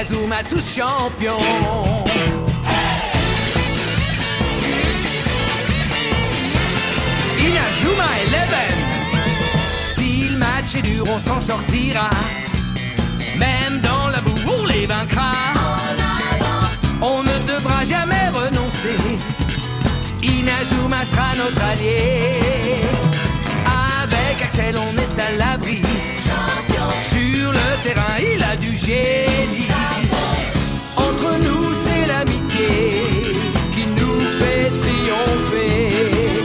Inazuma tous champions. Inazuma Eleven. Si le match est dur, on s'en sortira. Même dans la boue, on les vaincra. On ne devra jamais renoncer. Inazuma sera notre allié. Avec Axel, on est à l'abri. Sur le terrain, il a du génie. Entre nous, c'est l'amitié qui nous fait triompher.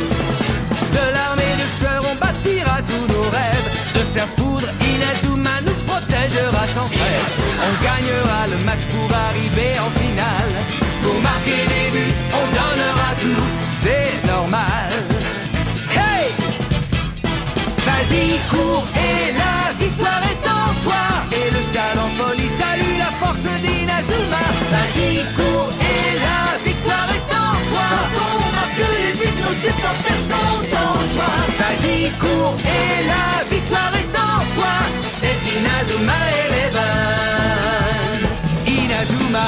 De l'armée de sueur, on bâtira tous nos rêves. De sa foudre, Inazuma nous protégera sans frère. On gagnera le match pour arriver en finale. Pour marquer des buts, on donnera tout, c'est normal. Hey! Vas-y, cours et la victoire est en toi. Et le stade en folie salue la force d'Inazuma. Vas-y, cours et la victoire est en toi. Quand on marque les buts, nos supporters sont en joie. Vas-y, cours et la victoire est en toi. C'est Inazuma Eleven. Inazuma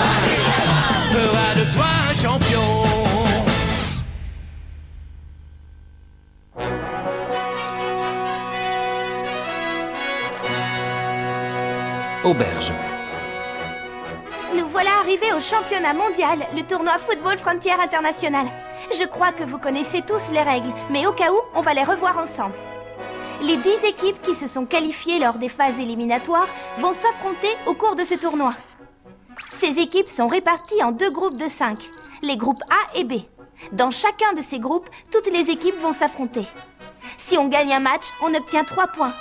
fera de toi un champion. Auberge. Nous voilà arrivés au championnat mondial, le tournoi Football Frontière International. Je crois que vous connaissez tous les règles, mais au cas où, on va les revoir ensemble. Les 10 équipes qui se sont qualifiées lors des phases éliminatoires vont s'affronter au cours de ce tournoi. Ces équipes sont réparties en 2 groupes de 5, les groupes A et B. Dans chacun de ces groupes, toutes les équipes vont s'affronter. Si on gagne un match, on obtient 3 points.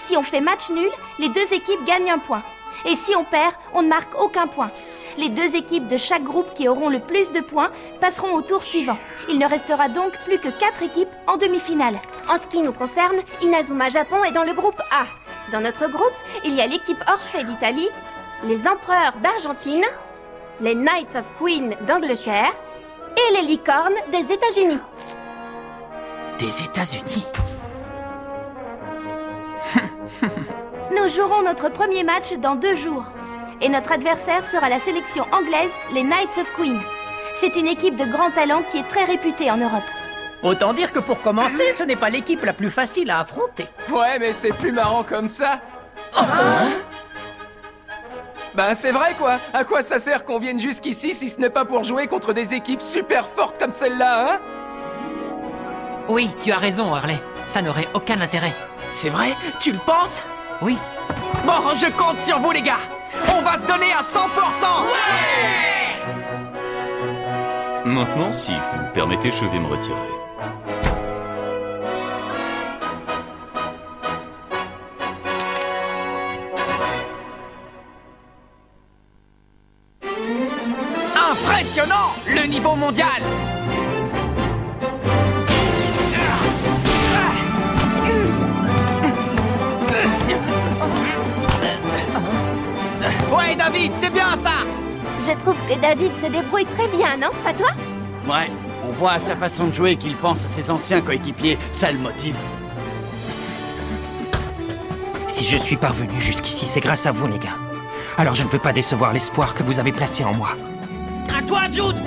Si on fait match nul, les 2 équipes gagnent 1 point. Et si on perd, on ne marque aucun point. Les 2 équipes de chaque groupe qui auront le plus de points passeront au tour suivant. Il ne restera donc plus que 4 équipes en demi-finale. En ce qui nous concerne, Inazuma Japon est dans le groupe A. Dans notre groupe, il y a l'équipe Orphée d'Italie, les Empereurs d'Argentine, les Knights of Queen d'Angleterre et les Licornes des États-Unis. Des États-Unis? Nous jouerons notre premier match dans 2 jours. Et notre adversaire sera la sélection anglaise, les Knights of Queen. C'est une équipe de grands talents qui est très réputée en Europe. Autant dire que pour commencer, ce n'est pas l'équipe la plus facile à affronter. Ouais, mais c'est plus marrant comme ça. Ben c'est vrai quoi. À quoi ça sert qu'on vienne jusqu'ici si ce n'est pas pour jouer contre des équipes super fortes comme celle-là, hein? Oui, tu as raison, Harley. Ça n'aurait aucun intérêt. C'est vrai? Tu le penses? Oui. Bon, je compte sur vous les gars. On va se donner à 100%. Maintenant, si vous me permettez, je vais me retirer. Impressionnant, le niveau mondial. Ouais, David, c'est bien ça. Je trouve que David se débrouille très bien, non? Pas toi? Ouais, on voit à sa façon de jouer qu'il pense à ses anciens coéquipiers, ça le motive. Si je suis parvenu jusqu'ici, c'est grâce à vous, les gars. Alors je ne veux pas décevoir l'espoir que vous avez placé en moi. À toi, Jude!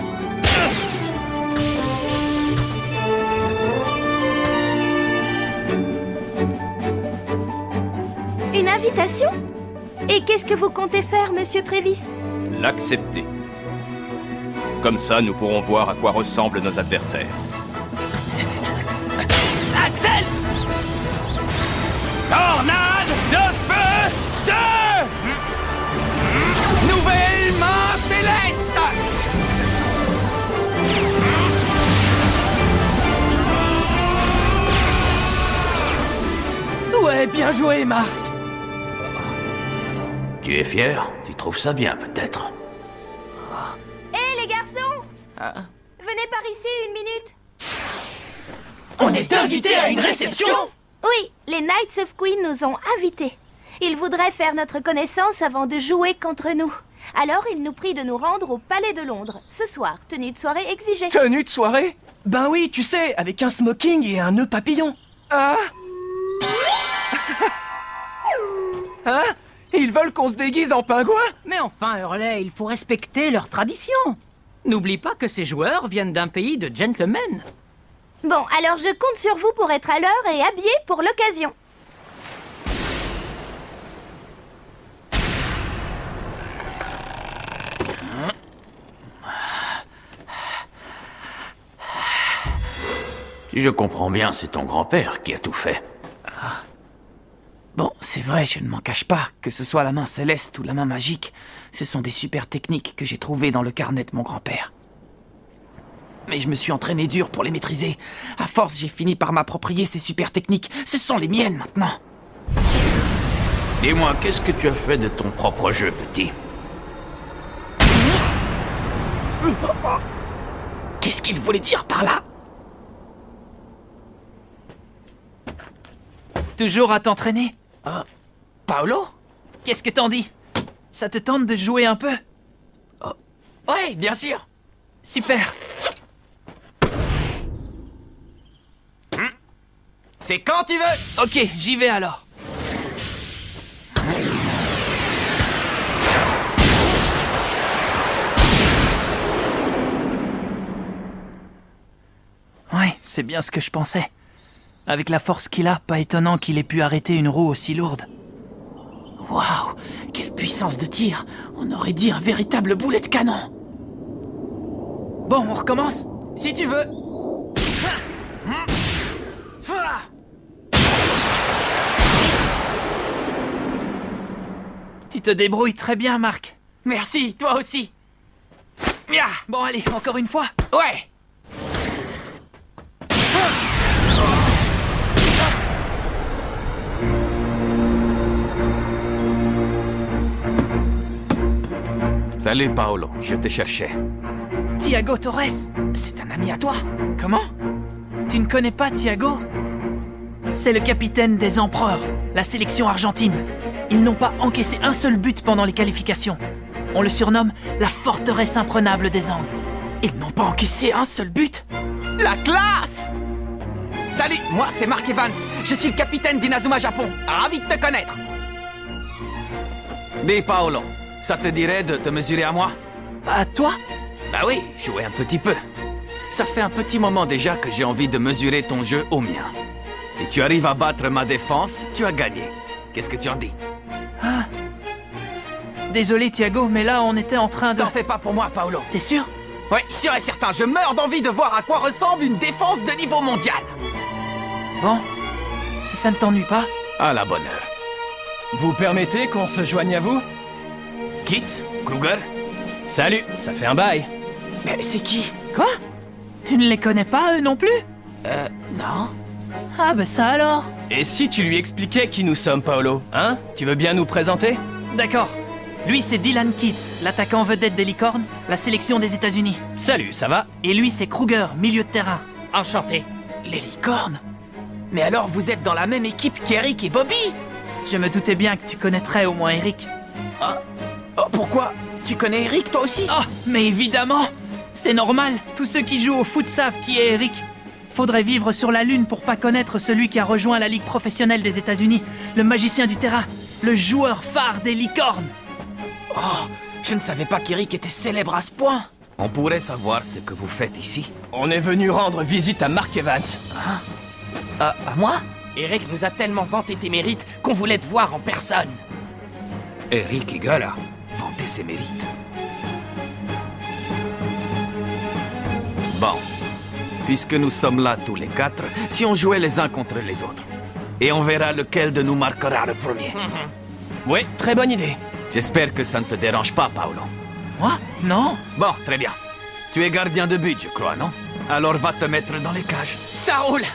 Une invitation? Et qu'est-ce que vous comptez faire, monsieur Travis? L'accepter. Comme ça, nous pourrons voir à quoi ressemblent nos adversaires. Axel! Tornade de feu 2! Nouvelle main céleste. Ouais, bien joué, Marc. Tu es fier? Tu trouves ça bien, peut-être? Hé, les garçons! Venez par ici 1 minute. On est invités à une réception? Oui, les Knights of Queen nous ont invités. Ils voudraient faire notre connaissance avant de jouer contre nous. Alors, ils nous prient de nous rendre au Palais de Londres, ce soir. Tenue de soirée exigée. Tenue de soirée? Ben oui, tu sais, avec un smoking et un nœud papillon. Ah. Hein? Ils veulent qu'on se déguise en pingouin? Mais enfin, Hurley, il faut respecter leurs traditions. N'oublie pas que ces joueurs viennent d'un pays de gentlemen. Bon, alors je compte sur vous pour être à l'heure et habillé pour l'occasion. Si je comprends bien, c'est ton grand-père qui a tout fait. Bon, c'est vrai, je ne m'en cache pas. Que ce soit la main céleste ou la main magique, ce sont des super techniques que j'ai trouvées dans le carnet de mon grand-père. Mais je me suis entraîné dur pour les maîtriser. À force, j'ai fini par m'approprier ces super techniques. Ce sont les miennes maintenant. Dis-moi, qu'est-ce que tu as fait de ton propre jeu, petit? Qu'est-ce qu'il voulait dire par là? Toujours à t'entraîner? Paolo? Qu'est-ce que t'en dis? Ça te tente de jouer un peu? Ouais, bien sûr. Super. C'est quand tu veux. Ok, j'y vais alors. Ouais, c'est bien ce que je pensais. Avec la force qu'il a, pas étonnant qu'il ait pu arrêter une roue aussi lourde. Waouh, quelle puissance de tir. On aurait dit un véritable boulet de canon. Bon, on recommence? Si tu veux. Tu te débrouilles très bien, Marc. Merci, toi aussi. Bon, allez, encore une fois. Ouais. Salut, Paolo, je te cherchais. Thiago Torres. C'est un ami à toi? Comment? Tu ne connais pas Thiago? C'est le capitaine des Empereurs, la sélection argentine. Ils n'ont pas encaissé un seul but pendant les qualifications. On le surnomme la forteresse imprenable des Andes. Ils n'ont pas encaissé un seul but? La classe! Salut, moi c'est Mark Evans. Je suis le capitaine d'Inazuma Japon. Ravi de te connaître. Dis, Paolo, ça te dirait de te mesurer à moi? À toi? Bah oui, jouer un petit peu. Ça fait un petit moment déjà que j'ai envie de mesurer ton jeu au mien. Si tu arrives à battre ma défense, tu as gagné. Qu'est-ce que tu en dis? Ah. Désolé, Thiago, mais là, on était en train de... T'en fais pas pour moi, Paolo. T'es sûr? Oui, sûr et certain. Je meurs d'envie de voir à quoi ressemble une défense de niveau mondial. Bon, si ça ne t'ennuie pas... À la bonne heure. Vous permettez qu'on se joigne à vous? Kitz? Kruger? Salut, ça fait un bail. Mais c'est qui? Quoi? Tu ne les connais pas, eux non plus? Non. Ah bah ça alors. Et si tu lui expliquais qui nous sommes, Paolo? Hein? Tu veux bien nous présenter? D'accord. Lui, c'est Dylan Kitz, l'attaquant vedette des Licornes, la sélection des États-Unis. Salut, ça va? Et lui, c'est Kruger, milieu de terrain. Enchanté. Les Licornes? Mais alors vous êtes dans la même équipe qu'Eric et Bobby? Je me doutais bien que tu connaîtrais au moins Eric. Oh, pourquoi? Tu connais Eric, toi aussi? Oh, mais évidemment! C'est normal, tous ceux qui jouent au foot savent qui est Eric. Faudrait vivre sur la Lune pour pas connaître celui qui a rejoint la Ligue professionnelle des États-Unis, le magicien du terrain, le joueur phare des Licornes. Oh, je ne savais pas qu'Eric était célèbre à ce point. On pourrait savoir ce que vous faites ici? On est venu rendre visite à Mark Evans. Hein? À moi? Eric nous a tellement vanté tes mérites qu'on voulait te voir en personne. Eric Igala. Vanter ses mérites. Bon. Puisque nous sommes là tous les quatre, si on jouait les uns contre les autres. Et on verra lequel de nous marquera le premier. Oui, très bonne idée. J'espère que ça ne te dérange pas, Paolo. Moi? Non. Bon, très bien. Tu es gardien de but, je crois, non? Alors va te mettre dans les cages. Ça roule!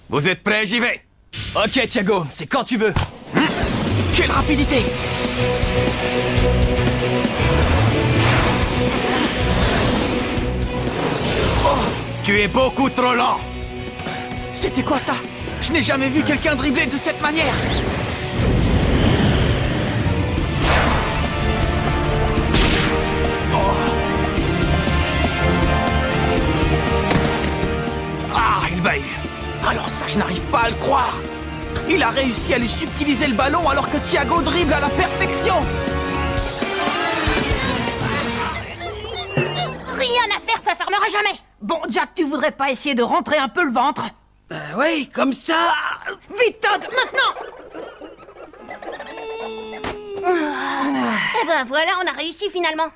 Vous êtes prêts? J'y vais! Ok, Thiago, c'est quand tu veux. Quelle rapidité! Tu es beaucoup trop lent! C'était quoi ça? Je n'ai jamais vu quelqu'un dribbler de cette manière! Ah, il baille! Alors ça, je n'arrive pas à le croire. Il a réussi à lui subtiliser le ballon alors que Thiago dribble à la perfection. Rien à faire, ça fermera jamais. Bon, Jack, tu voudrais pas essayer de rentrer un peu le ventre? Oui, comme ça. Vite, Todd, maintenant! Eh ben voilà, on a réussi finalement.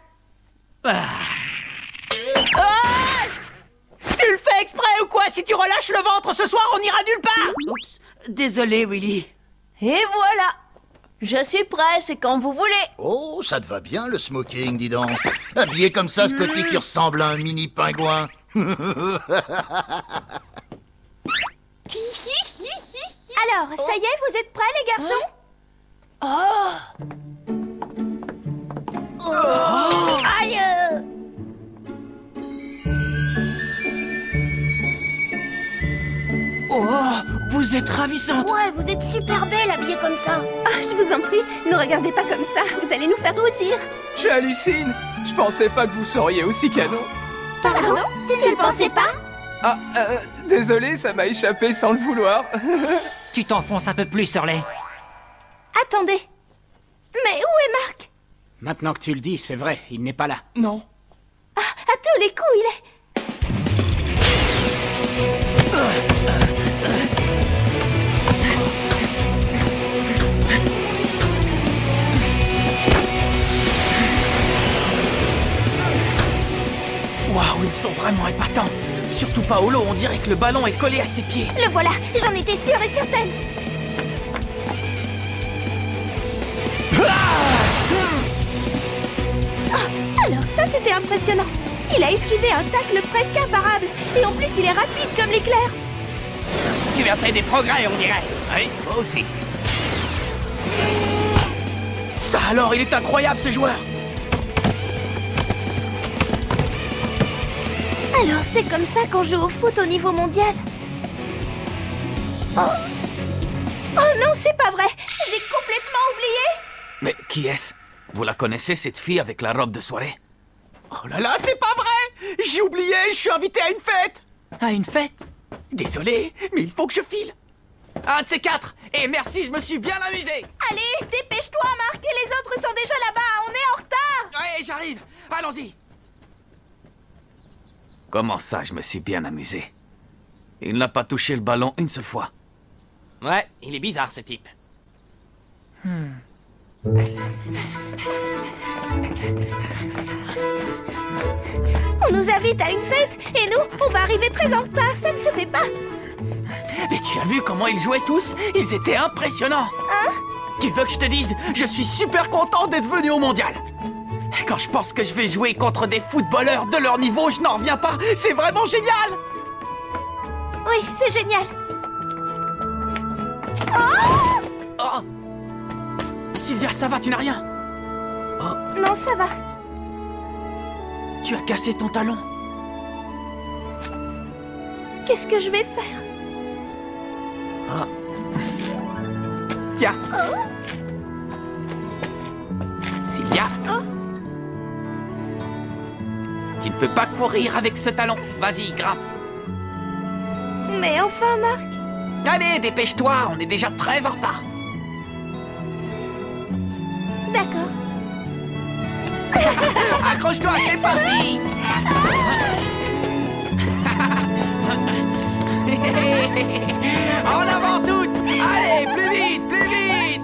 Tu le fais exprès ou quoi? Si tu relâches le ventre ce soir, on ira nulle part! Oups, désolé, Willy. Et voilà. Je suis prêt, c'est quand vous voulez. Oh, ça te va bien le smoking, dis donc. Habillé comme ça, Scotty, tu ressembles à un mini pingouin. Alors, ça y est, vous êtes prêts, les garçons? Aïe! Oh, vous êtes ravissante. Ouais, vous êtes super belle habillée comme ça. Ah, je vous en prie, ne regardez pas comme ça, vous allez nous faire rougir. J'hallucine. Je pensais pas que vous seriez aussi canon. Pardon? Tu ne le pensais pas? Ah, désolé, ça m'a échappé sans le vouloir. Tu t'enfonces un peu plus, Hurley. Attendez. Mais où est Marc? Maintenant que tu le dis, c'est vrai, il n'est pas là. Non. Ah, à tous les coups, il est... Waouh, ils sont vraiment épatants. Surtout Paolo, on dirait que le ballon est collé à ses pieds. Le voilà, j'en étais sûre et certaine. Alors ça, c'était impressionnant. Il a esquivé un tacle presque imparable. Et en plus, il est rapide comme l'éclair. Tu as fait des progrès, on dirait. Oui, moi aussi. Ça alors, il est incroyable ce joueur. Alors c'est comme ça qu'on joue au foot au niveau mondial. Oh non, c'est pas vrai. J'ai complètement oublié. Mais qui est-ce? Vous la connaissez, cette fille avec la robe de soirée? Oh là là, c'est pas vrai. J'ai oublié, je suis invité à une fête. À une fête? Désolé, mais il faut que je file. Un de ces quatre. Et merci, je me suis bien amusé. Allez, dépêche-toi, Marc. Et les autres sont déjà là-bas. On est en retard. Ouais, j'arrive. Allons-y. Comment ça, je me suis bien amusé? Il n'a pas touché le ballon une seule fois. Ouais, il est bizarre ce type. On nous invite à une fête. Et nous, on va arriver très en retard. Ça ne se fait pas. Mais tu as vu comment ils jouaient tous? Ils étaient impressionnants. Hein? Tu veux que je te dise? Je suis super content d'être venu au mondial. Quand je pense que je vais jouer contre des footballeurs de leur niveau, je n'en reviens pas. C'est vraiment génial. Oui, c'est génial. Oh! Sylvia, ça va, tu n'as rien? Non, ça va. Tu as cassé ton talon. Qu'est-ce que je vais faire? Tiens. Sylvia. Tu ne peux pas courir avec ce talon. Vas-y, grimpe. Mais enfin, Marc. Allez, dépêche-toi, on est déjà très en retard. D'accord. Accroche-toi, c'est parti. En avant toutes. Allez, plus vite, plus vite.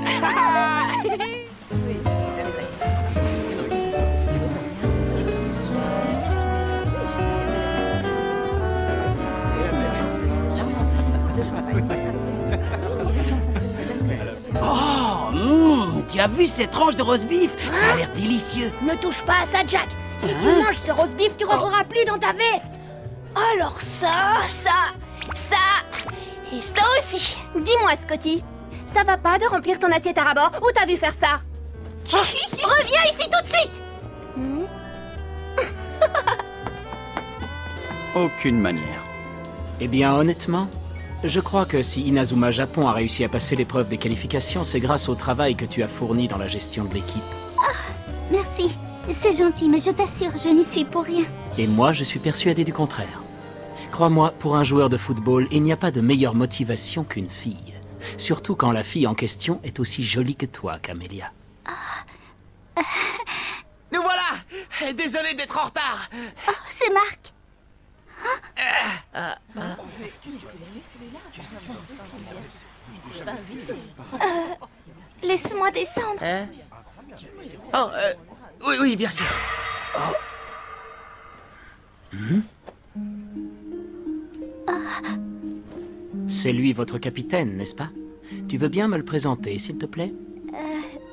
Tu as vu cette tranche de roast beef? Ça a l'air délicieux. Ne touche pas à ça, Jack. Si tu manges ce roast beef, tu rentreras plus dans ta veste. Alors ça et ça aussi. Dis-moi, Scotty, ça va pas de remplir ton assiette à ras-bord? Où t'as vu faire ça? Reviens ici tout de suite. Aucune manière. Eh bien, honnêtement, je crois que si Inazuma Japon a réussi à passer l'épreuve des qualifications, c'est grâce au travail que tu as fourni dans la gestion de l'équipe. Merci. C'est gentil, mais je t'assure, je n'y suis pour rien. Et moi, je suis persuadé du contraire. Crois-moi, pour un joueur de football, il n'y a pas de meilleure motivation qu'une fille. Surtout quand la fille en question est aussi jolie que toi, Camélia. Nous voilà! Désolé d'être en retard. Oh, c'est Marc. Laisse-moi descendre. Oh, oui, bien sûr. C'est lui votre capitaine, n'est-ce pas? Tu veux bien me le présenter, s'il te plaît?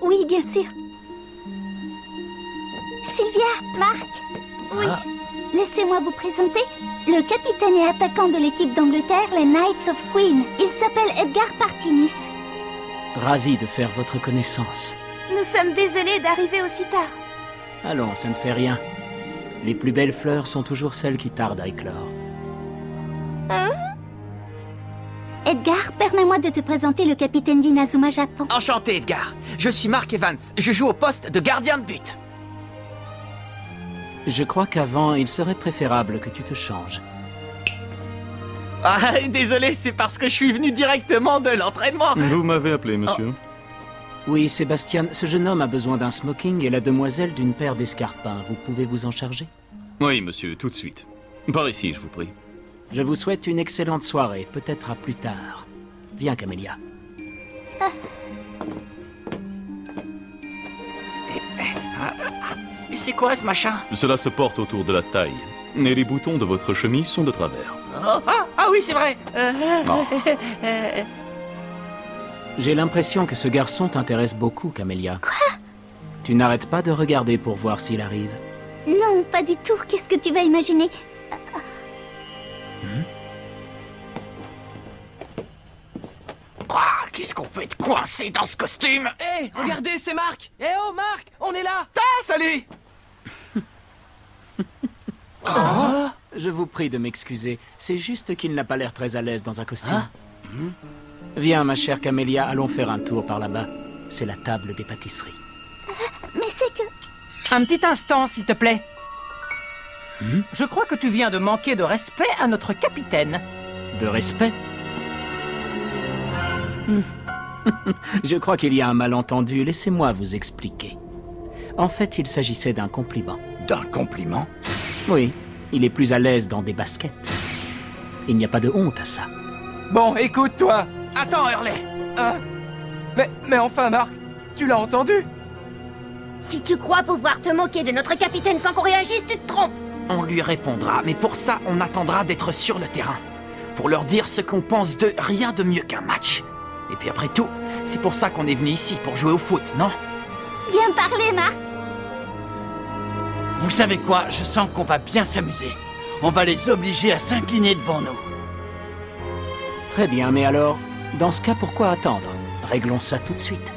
Oui, bien sûr. Sylvia, Marc. Oui. Laissez-moi vous présenter le capitaine et attaquant de l'équipe d'Angleterre, les Knights of Queen. Il s'appelle Edgar Partinus. Ravi de faire votre connaissance. Nous sommes désolés d'arriver aussi tard. Allons, ça ne fait rien. Les plus belles fleurs sont toujours celles qui tardent à éclore. Hein? Edgar, permets-moi de te présenter le capitaine d'Inazuma Japon. Enchanté, Edgar. Je suis Mark Evans. Je joue au poste de gardien de but. Je crois qu'avant, il serait préférable que tu te changes. Ah, désolé, c'est parce que je suis venu directement de l'entraînement. Vous m'avez appelé, monsieur. Oui, Sébastien, ce jeune homme a besoin d'un smoking et la demoiselle d'une paire d'escarpins. Vous pouvez vous en charger? Oui, monsieur, tout de suite. Par ici, je vous prie. Je vous souhaite une excellente soirée, peut-être à plus tard. Viens, Camélia. C'est quoi ce machin? Cela se porte autour de la taille. Et les boutons de votre chemise sont de travers. Ah oui, c'est vrai. J'ai l'impression que ce garçon t'intéresse beaucoup, Camélia. Quoi? Tu n'arrêtes pas de regarder pour voir s'il arrive. Non, pas du tout. Qu'est-ce que tu vas imaginer? Qu'est-ce qu'on peut être coincé dans ce costume? Hé, regardez, c'est Marc. Eh oh, Marc, on est là. Ah, salut. Je vous prie de m'excuser. C'est juste qu'il n'a pas l'air très à l'aise dans un costume. Viens, ma chère Camélia, allons faire un tour par là-bas. C'est la table des pâtisseries. Mais c'est que... Un petit instant, s'il te plaît. Je crois que tu viens de manquer de respect à notre capitaine. De respect? Je crois qu'il y a un malentendu. Laissez-moi vous expliquer. En fait, il s'agissait d'un compliment. D'un compliment? Oui, il est plus à l'aise dans des baskets. Il n'y a pas de honte à ça. Bon, écoute, toi. Attends, Hurley. Hein? Mais enfin, Marc, tu l'as entendu? Si tu crois pouvoir te moquer de notre capitaine sans qu'on réagisse, tu te trompes. On lui répondra, mais pour ça, on attendra d'être sur le terrain. Pour leur dire ce qu'on pense d'eux, rien de mieux qu'un match. Et puis après tout, c'est pour ça qu'on est venu ici, pour jouer au foot, non? Bien parlé, Marc. Vous savez quoi? Je sens qu'on va bien s'amuser. On va les obliger à s'incliner devant nous. Très bien, mais alors, dans ce cas, pourquoi attendre? Réglons ça tout de suite.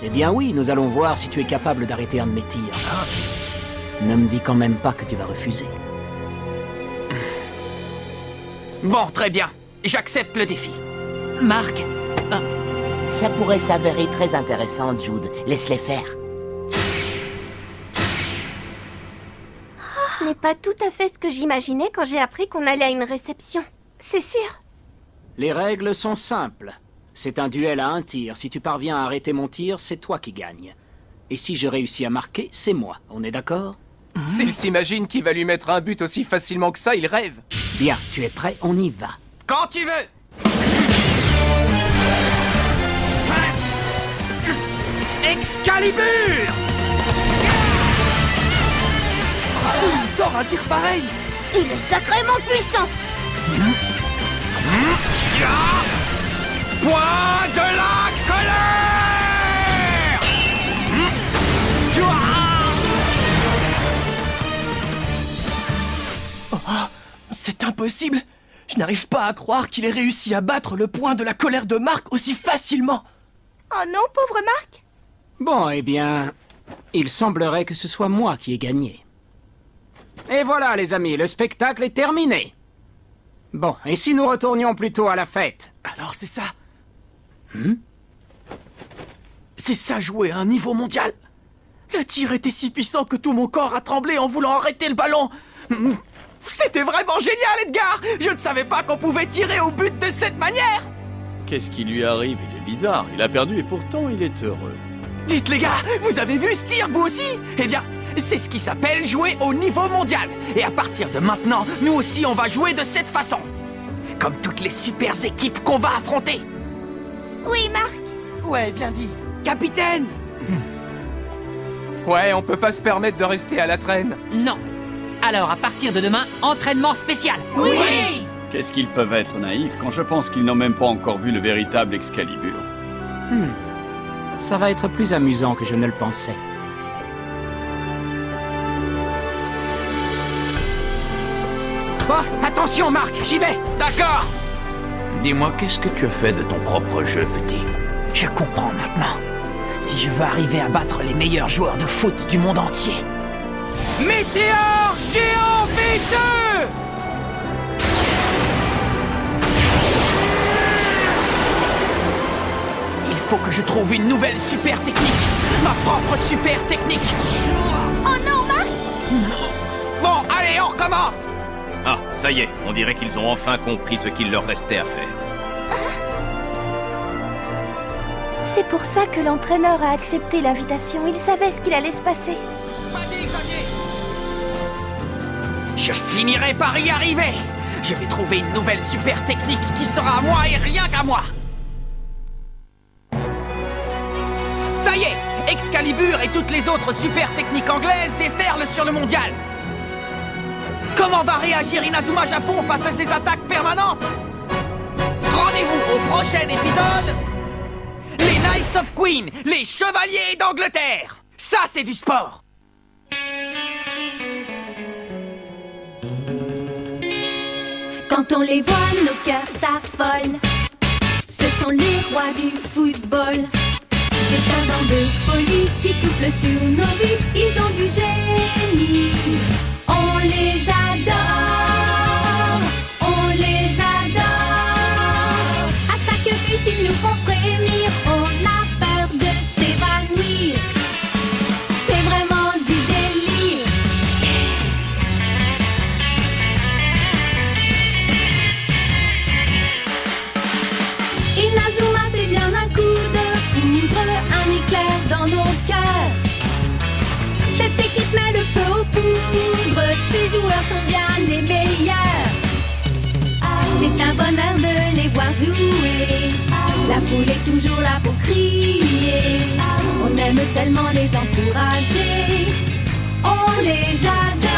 Eh bien oui, nous allons voir si tu es capable d'arrêter un de mes tirs. Ne me dis quand même pas que tu vas refuser. Bon, très bien. J'accepte le défi. Marc. Ça pourrait s'avérer très intéressant, Jude. Laisse-les faire. Ce n'est pas tout à fait ce que j'imaginais quand j'ai appris qu'on allait à une réception. C'est sûr. Les règles sont simples. C'est un duel à un tir. Si tu parviens à arrêter mon tir, c'est toi qui gagnes. Et si je réussis à marquer, c'est moi. On est d'accord? S'il s'imagine qu'il va lui mettre un but aussi facilement que ça, il rêve. Bien, tu es prêt? On y va. Quand tu veux. Excalibur! Il sort un tir pareil! Il est sacrément puissant! Point de la colère! C'est impossible! Je n'arrive pas à croire qu'il ait réussi à battre le point de la colère de Marc aussi facilement! Oh non, pauvre Marc! Bon, eh bien, il semblerait que ce soit moi qui ai gagné. Et voilà, les amis, le spectacle est terminé. Bon, et si nous retournions plutôt à la fête? Alors c'est ça. C'est ça, jouer à un niveau mondial. Le tir était si puissant que tout mon corps a tremblé en voulant arrêter le ballon. C'était vraiment génial, Edgar! Je ne savais pas qu'on pouvait tirer au but de cette manière! Qu'est-ce qui lui arrive? Il est bizarre. Il a perdu et pourtant il est heureux. Dites les gars, vous avez vu ce tir, vous aussi? Eh bien, c'est ce qui s'appelle jouer au niveau mondial. Et à partir de maintenant, nous aussi on va jouer de cette façon. Comme toutes les super équipes qu'on va affronter. Oui, Marc. Ouais, bien dit. Capitaine! Ouais, on peut pas se permettre de rester à la traîne. Non. Alors, à partir de demain, entraînement spécial. Oui, Qu'est-ce qu'ils peuvent être naïfs quand je pense qu'ils n'ont même pas encore vu le véritable Excalibur. Ça va être plus amusant que je ne le pensais. Bon, attention Marc, j'y vais. D'accord. Dis-moi, qu'est-ce que tu as fait de ton propre jeu, petit? Je comprends maintenant. Si je veux arriver à battre les meilleurs joueurs de foot du monde entier. Météore géant V2! Il faut que je trouve une nouvelle super technique. Ma propre super technique. Oh non, Marc! Bon, allez, on recommence. Ah, ça y est, on dirait qu'ils ont enfin compris ce qu'il leur restait à faire. C'est pour ça que l'entraîneur a accepté l'invitation. Il savait ce qu'il allait se passer. Vas-y, Xavier. Je finirai par y arriver. Je vais trouver une nouvelle super technique qui sera à moi et rien qu'à moi. Ça y est, Excalibur et toutes les autres super techniques anglaises déferlent sur le mondial. Comment va réagir Inazuma Japon face à ces attaques permanentes? Rendez-vous au prochain épisode. Les Knights of Queen, les Chevaliers d'Angleterre. Ça, c'est du sport. Quand on les voit, nos cœurs s'affolent. Ce sont les rois du football. C'est un vent de folie qui souffle sur nos vies. Ils ont du génie. On les adore. On les adore. À chaque but, ils nous font frémir. On a peur de s'évanouir. C'est vraiment du délire. Inazuma, c'est bien un coup de foudre, un éclair dans nos cœurs. Cette équipe met le feu aux poudres, ces joueurs sont bien les meilleurs. C'est un bonheur de les voir jouer, la foule est toujours là pour crier. On aime tellement les encourager, on les adore.